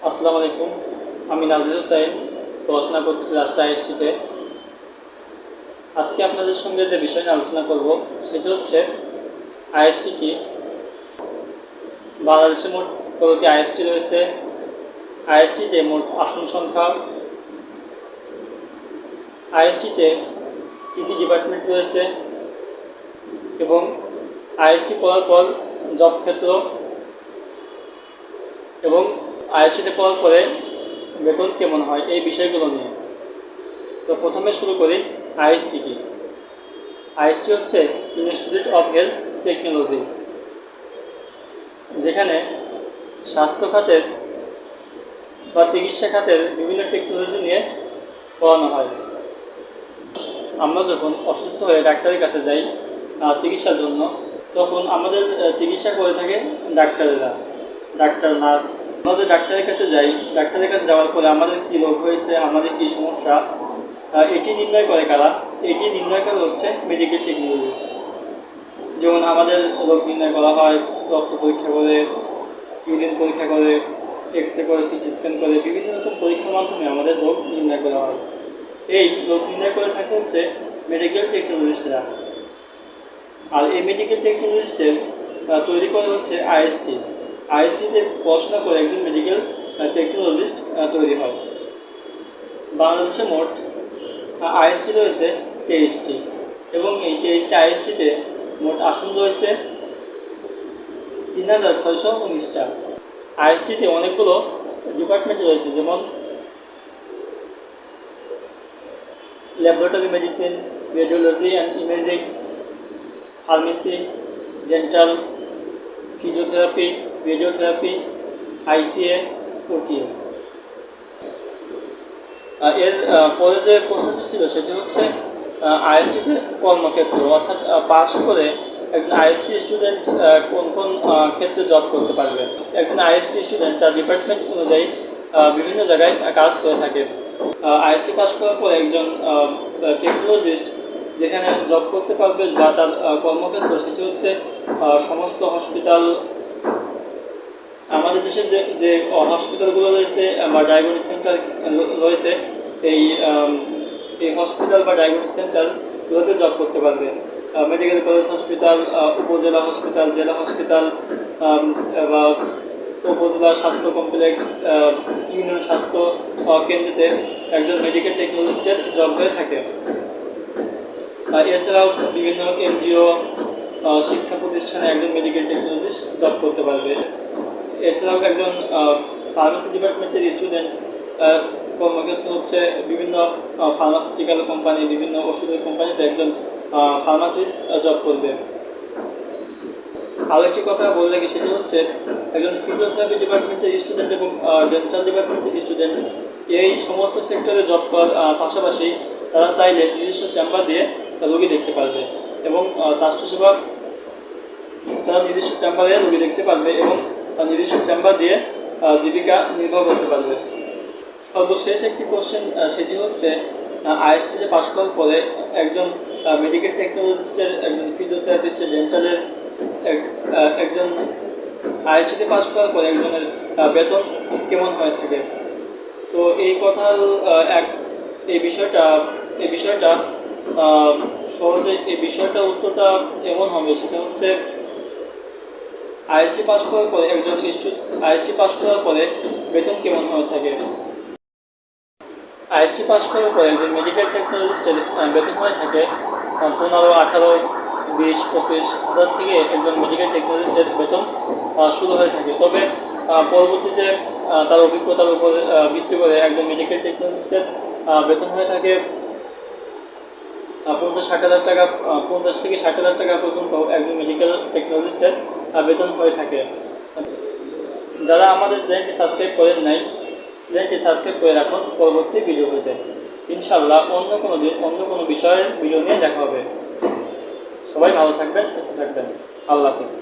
আসসালামু আলাইকুম। আমি নাজির হোসাইন, পড়াশোনা করতেছি রাজশাহী আইএসটিতে। আজকে আপনাদের সঙ্গে যে বিষয় নিয়ে আলোচনা করব সেটি হচ্ছে আইএসটি কি। বাংলাদেশে মোট কতটি আইএসটি রয়েছে, আইএসটিতে মোট আসন সংখ্যা, আইএসটিতে কী কী ডিপার্টমেন্ট রয়েছে এবং আইএসটি পড়ার পর জব ক্ষেত্র এবং আইএসটিতে পড়ার পরে বেতন কেমন হয়, এই বিষয়গুলো নিয়ে। তো প্রথমে শুরু করি, আইএসটি কি। আইএসটি হচ্ছে ইনস্টিটিউট অফ হেলথ টেকনোলজি, যেখানে স্বাস্থ্য খাতের বা চিকিৎসা খাতের বিভিন্ন টেকনোলজি নিয়ে পড়ানো হয়। আমরা যখন অসুস্থ হয়ে ডাক্তারের কাছে যাই চিকিৎসার জন্য, তখন আমাদের চিকিৎসা করে থাকে ডাক্তারেরা, ডাক্তার নার্স। আমরা যে ডাক্তারের কাছে যাই, ডাক্তারের কাছে যাওয়ার পরে আমাদের কী রোগ হয়েছে, আমাদের কী সমস্যা, এটি নির্ণয় করে কারা? এটি নির্ণয় করে হচ্ছে মেডিকেল টেকনোলজিস্ট। যেমন আমাদের রোগ নির্ণয় করা হয় রক্ত পরীক্ষা করে, ইউরিন পরীক্ষা করে, এক্সরে করে, সিটি স্ক্যান করে, বিভিন্ন রকম পরীক্ষার মাধ্যমে আমাদের রোগ নির্ণয় করা হয়। এই রোগ নির্ণয় করে থাকে হচ্ছে মেডিকেল টেকনোলজিস্টরা। আর এই মেডিকেল টেকনোলজিস্টের তৈরি করে হচ্ছে আইএসটি। আইএসটিতে পড়াশোনা করে একজন মেডিকেল টেকনোলজিস্ট তৈরি হয়। বাংলাদেশে মোট আইএসটি রয়েছে 23টি, এবং এই 23টি আইএসটিতে মোট আসন রয়েছে 3619টা। আইএসটিতে অনেকগুলো ডিপার্টমেন্ট রয়েছে, যেমন laboratory medicine, radiology and imaging, pharmacy, dental, physiotherapy, radiotherapy, আইসিএ, OTA. এর পরে যে প্রশ্নটি ছিল সেটি হচ্ছে আইএসটিতে কর্মক্ষেত্র, অর্থাৎ পাস করে একজন আইএসসি স্টুডেন্ট কোন কোন ক্ষেত্রে জব করতে পারবে। একজন আইএসসি স্টুডেন্ট তার ডিপার্টমেন্ট অনুযায়ী বিভিন্ন জায়গায় কাজ করে থাকে। আইএসটি পাস করার পর একজন টেকনোলজিস্ট যেখানে জব করতে পারবে বা তার কর্মক্ষেত্র সেটি হচ্ছে সমস্ত হসপিটাল, আমাদের দেশে যে যে হসপিটালগুলো রয়েছে বা ডায়াগনস্টিক সেন্টার রয়েছে, এই এই হসপিটাল বা ডায়াগনস্টিক সেন্টারগুলোতে জব করতে পারবে। মেডিকেল কলেজ হসপিটাল, উপজেলা হসপিটাল, জেলা হসপিটাল বা উপজেলা স্বাস্থ্য কমপ্লেক্স, ইউনিয়ন স্বাস্থ্য কেন্দ্রেতে একজন মেডিকেল টেকনোলজিস্টের জব হয়ে থাকে। এছাড়াও বিভিন্ন এনজিও, শিক্ষা প্রতিষ্ঠানে একজন মেডিকেল টেকনোলজিস্ট জব করতে পারবে। এছাড়াও একজন ফার্মেসি ডিপার্টমেন্টের স্টুডেন্ট কর্মক্ষেত্র হচ্ছে বিভিন্ন ফার্মাসিউটিক্যাল কোম্পানি, বিভিন্ন ওষুধের কোম্পানিতে একজন ফার্মাসিস্ট জব করবে। আরও একটি কথা বলে রাখি, সেটি হচ্ছে একজন ফিজিওথেরাপি ডিপার্টমেন্টের স্টুডেন্ট এবং ডেন্টাল ডিপার্টমেন্টের স্টুডেন্ট এই সমস্ত সেক্টরে জব করার পাশাপাশি তারা চাইলে নিজস্ব চেম্বার দিয়ে রোগী দেখতে পারবে এবং স্বাস্থ্যসেবা তারা নিজস্ব চেম্বারে রোগী দেখতে পারবে এবং নিজস্ব চেম্বার দিয়ে জীবিকা নির্বাহ করতে পারবে। সর্বশেষ একটি কোশ্চেন, সেটি হচ্ছে আইএসটিতে পাস করার পরে একজন মেডিকেল টেকনোলজিস্টের, একজন ফিজিওথেরাপিস্টের, ডেন্টালের একজন আইএসটিতে পাস করার পরে একজনের বেতন কেমন হয়ে থাকে। তো এই কথার এই বিষয়টা সহজে এই বিষয়টা উত্তরটা এমন হবে, সেটা হচ্ছে আইএসটি পাস করার পরে আইএসটি পাস করার পরে বেতন কেমন হয়ে থাকে। আইএসটি পাস করার পরে একজন মেডিকেল টেকনোলজিস্টের বেতন হয়ে থাকে 15, 18, 20, 25 হাজার থেকে একজন মেডিকেল টেকনোলজিস্টের বেতন শুরু হয়ে থাকে। তবে পরবর্তীতে তার অভিজ্ঞতার উপর ভিত্তি করে একজন মেডিকেল টেকনোলজিস্টের বেতন হয়ে থাকে 50-60 হাজার টাকা, 50 থেকে 60 হাজার টাকা পর্যন্ত একজন মেডিকেল টেকনোলজিস্টের বেতন হয়ে থাকে। যারা আমাদের চ্যানেলটি সাবস্ক্রাইব করেন নাই, চ্যানেলটি সাবস্ক্রাইব করে রাখুন পরবর্তী ভিডিও পেতে। ইনশাআল্লাহ অন্য কোনো দিন অন্য কোনো বিষয়ের ভিডিও নিয়ে দেখা হবে। সবাই ভালো থাকবেন, সুস্থ থাকবেন। আল্লাহ হাফেজ।